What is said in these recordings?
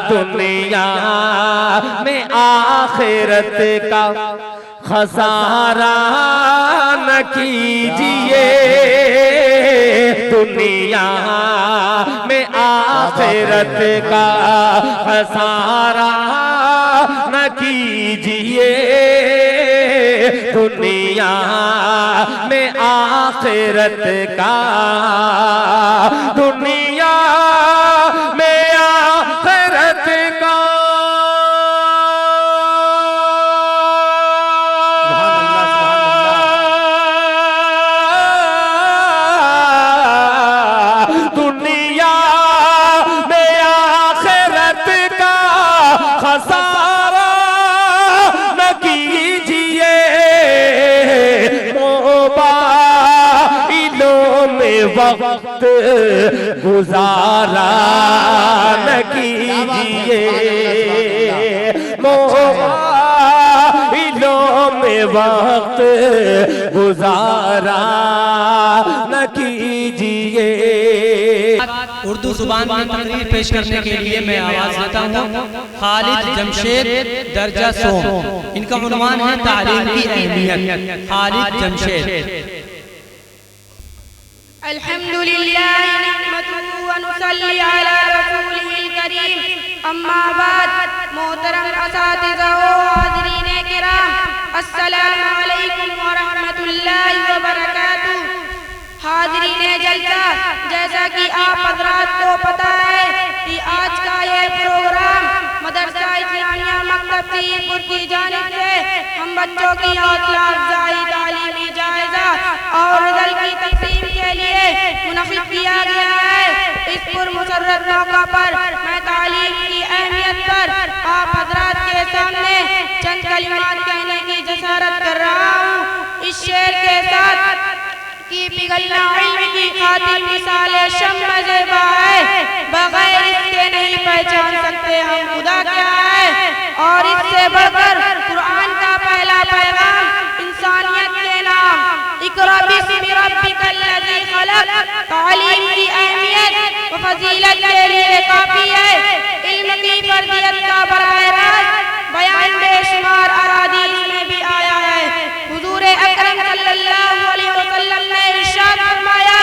دنیا میں آخرت کا خسارہ نہ کیجئے، دنیا میں آخرت کا خسارہ نہ کیجئے، دنیا میں آخرت کا، دنیا میں آخرت کا۔ دنیا میں آخرت کا خسارہ نہ کیجئے، موبائلوں میں وقت گزارا نہ کیجئے، موبائلوں میں وقت گزارا نہ کیجئے۔ اردو زبان میں تقریر پیش کرنے کے لیے میں آواز لیتا ہوں خالد جمشید درجہ سوم، ان کا عنوان ہے تعلیم کی اہمیت۔ خالد جمشید۔ الحمدللہ نحمده ونصلی علی رسولہ الکریم، اما بعد، محترم اساتذہ و حاضرین کرام، السلام علیکم ورحمۃ اللہ وبرکاتہ۔ حاضرین جلسہ، جیسا کہ آپ حضرات کو پتہ ہے کہ آج کا یہ پروگرام مدرسہ اسلامیہ مکتب سیدپور کی جانب سے ہم بچوں کی حوصلہ افزائی، تعلیمی جائزہ اور رزلٹ کی تقسیم کے لیے منعقد کیا گیا ہے۔ اس پرمسرت موقع پر میں تعلیم کی اہمیت پر آپ حضرات کے سامنے چند کلمات کہنے کی جسارت کر رہا ہوں۔ اس شعر کے ساتھ کی پگھلنا علم کی خاطر مثال شمع زیبا ہے، بغیر اس کے نہیں پہچان سکتے ہم خدا کیا ہے، اور اس سے بڑھ کر قرآن کا پہلا پیغام انسانیت کے نام اقرأ باسم ربک الذی خلق، تعلیم کی اہمیت و فضیلت کے لیے کافی ہے۔ علم کی فرضیت کا براہ راست بیان بے شمار احادیث میں بھی آیا ہے۔ حضور اکرم صلی اللہ علیہ وسلم نے ارشاد فرمایا،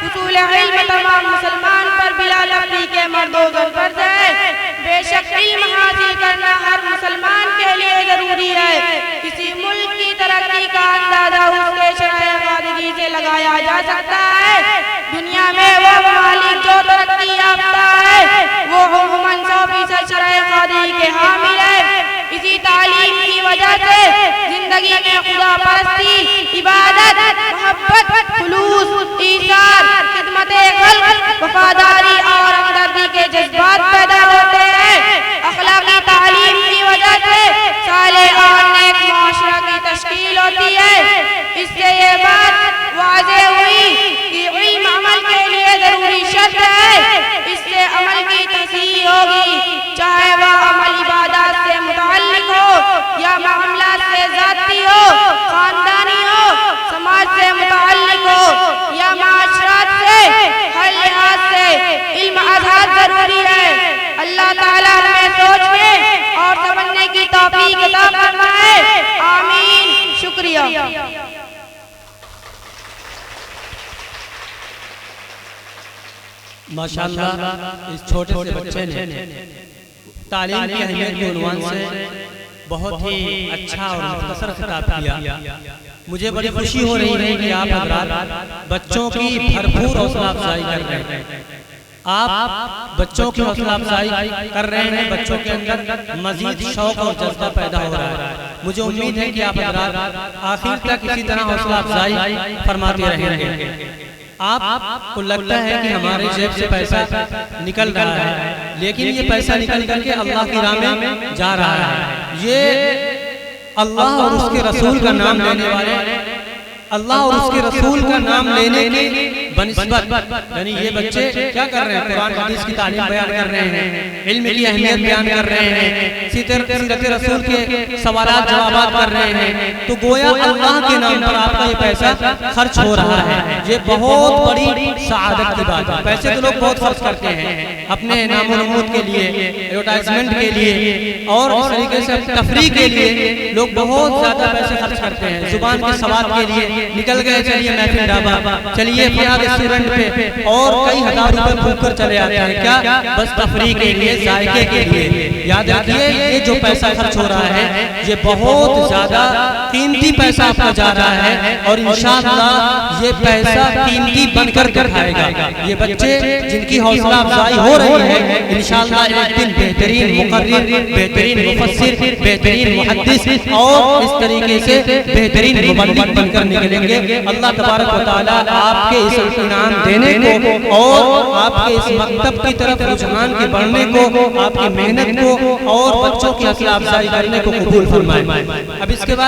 حصول علم تمام مسلمان پر بلا تفریق مرد و زن فرض ہے۔ بے شک علم حاصل کرنا ہر مسلمان کے لیے ضروری ہے۔ کسی ملک کی ترقی کا اندازہ اس کے شرح قادری سے لگایا جا سکتا ہے۔ دنیا میں وہ ممالک جو ترقی یافتہ ہے وہ عموماً 100% شرح قادری کے حامل ہے۔ اسی تعلیم کی وجہ سے زندگی میں خدا پرستی، عبادت، محبت، خلوص، ایثار، خدمت خلق، وفاداری اور ہمدردی کے جذبات پیدا ہوتے ہیں۔ اخلاقی تعلیم کی وجہ سے صالح اور نیک معاشرہ کی تشکیل ہوتی ہے۔ اس سے یہ بات واضح ہوئی کہ علم عمل کے لیے ضروری شرط ہے۔ اس سے عمل کی تصحیح ہوگی، چاہے وہ عمل عبادات سے متعلق ہو یا معاملات سے ذاتی ہو، خاندانی ہو، سماج سے متعلق ہو یا معاشرات سے، ہر لحاظ سے علم ازحد ضروری ہے۔ اللہ تعالیٰ ہمیں سوچنے اور سمجھنے کی توفیق عطا فرمائے، آمین۔ شکریہ۔ ماشاءاللہ اس چھوٹے سے بچے نے تعلیم کی اہمیت کے عنوان سے بہت ہی اچھا اور مختصر خطاب کیا۔ مجھے بڑی خوشی ہو رہی ہے کہ آپ حضرات بچوں کی بھرپور حوصلہ افزائی کر رہے ہیں۔ آپ بچوں کی حوصلہ افزائی کر رہے ہیں، بچوں کے اندر مزید شوق اور جذبہ پیدا ہو رہا ہے۔ مجھے امید ہے کہ آپ حضرات آخر تک اسی طرح حوصلہ افزائی فرماتے رہیں گے۔ آپ کو لگتا ہے کہ ہمارے جیب سے پیسہ نکل رہا ہے، لیکن یہ پیسہ نکل کر کے اللہ کی راہ میں جا رہا ہے۔ یہ اللہ اور اس کے رسول کا نام لینے والے، اللہ اور اس کے رسول کا نام لینے کے بنسبت یعنی یہ بچے کیا کر رہے ہیں؟ قرآن حدیث کی تعلیم بیان کر رہے ہیں، علم کی اہمیت بیان کر رہے ہیں، سیرت رسول کے سوالات جوابات کر رہے ہیں، تو گویا اللہ کے نام پر آپ کا یہ پیسہ خرچ ہو رہا ہے۔ یہ بہت بڑی سعادت کی بات ہے۔ پیسے تو لوگ بہت خرچ کرتے ہیں اپنے نام و نمود کے لیے، ایڈورٹائزمنٹ کے لیے، اور اس طریقے سے تفریح کے لیے لوگ بہت زیادہ پیسے خرچ کرتے ہیں۔ زبان کے سواد کے لیے نکل گئے، چلیے محفل ڈھابا، چلیے فیاض ریسٹورنٹ پہ، اور کئی ہزار روپے پھونک کر چلے آتے ہیں، کیا؟ بس تفریح کے لیے، ذائقے کے لیے۔ یاد رکھیے یہ جو پیسہ خرچ ہو رہا ہے یہ بہت زیادہ قیمتی پیسہ آپ کا جا رہا ہے، اور انشاءاللہ یہ پیسہ قیمتی بن کر دکھائے گا۔ یہ بچے جن کی حوصلہ افزائی ہو رہی ہے، انشاءاللہ ایک دن بہترین مقرر، بہترین مفسر، بہترین محدث، اور اس طریقے سے بہترین مبلغ بن کر نکلیں گے۔ اللہ تبارک و تعالیٰ آپ کے اس انعام دینے کو اور آپ کے اس مکتب کی طرف رجحان کے بڑھنے کو، آپ کی محنت کو اور بچوں کی حوصلہ افزائی کرنے کو قبول فرمائے۔ اب اس کے بعد